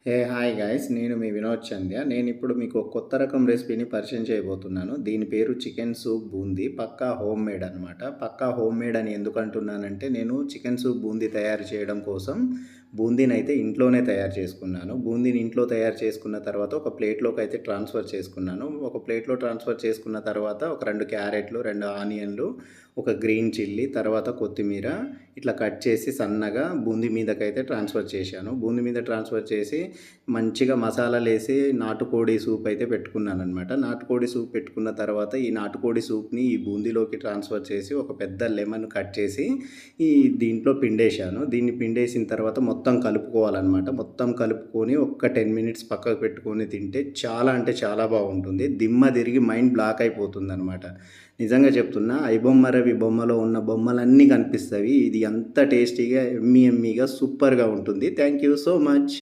Hi guys, నేను మీ వినోద్ చంద్య. నేను ఇప్పుడు మీకు ఒక కొత్త రకం రెసిపీని పరిచయం చేయబోతున్నాను. దీని పేరు చికెన్ సూప్ బూందీ. పక్కా హోమ్ మేడ్ అనమాట. పక్కా హోమ్ మేడ్ అని ఎందుకు అంటున్నానంటే, నేను చికెన్ సూప్ బూందీ తయారు చేయడం కోసం బూందీని అయితే ఇంట్లోనే తయారు చేసుకున్నాను. బూందీని ఇంట్లో తయారు చేసుకున్న తర్వాత ఒక ప్లేట్లోకి అయితే ట్రాన్స్ఫర్ చేసుకున్నాను. ఒక ప్లేట్లో ట్రాన్స్ఫర్ చేసుకున్న తర్వాత ఒక 2 క్యారెట్లు, 2 ఆనియన్లు, ఒక గ్రీన్ చిల్లీ, తర్వాత కొత్తిమీర ఇట్లా కట్ చేసి సన్నగా బూందీ మీదకైతే ట్రాన్స్ఫర్ చేశాను. బూందీ మీద ట్రాన్స్ఫర్ చేసి మంచిగా మసాలాలేసి నాటుకోడి సూప్ అయితే పెట్టుకున్నాననమాట. నాటుకోడి సూప్ పెట్టుకున్న తర్వాత ఈ నాటుకోడి సూప్‌ని ఈ బూందీలోకి ట్రాన్స్ఫర్ చేసి ఒక పెద్ద లెమన్ కట్ చేసి ఈ దీంట్లో పిండేశాను. దీన్ని పిండేసిన తర్వాత మొత్తం కలుపుకోవాలనమాట. మొత్తం కలుపుకొని ఒక్క 10 మినిట్స్ పక్కకు పెట్టుకొని తింటే చాలా అంటే చాలా బాగుంటుంది. దిమ్మ తిరిగి మైండ్ బ్లాక్ అయిపోతుందనమాట. నిజంగా చెప్తున్నా, ఐబొమ్మ రవి బొమ్మలో ఉన్న బొమ్మలన్నీ కనిపిస్తవి. ఇది అంత టేస్టీగా, యమ్మీ యమ్మీగా సూపర్‌గా ఉంటుంది. Thank you so much.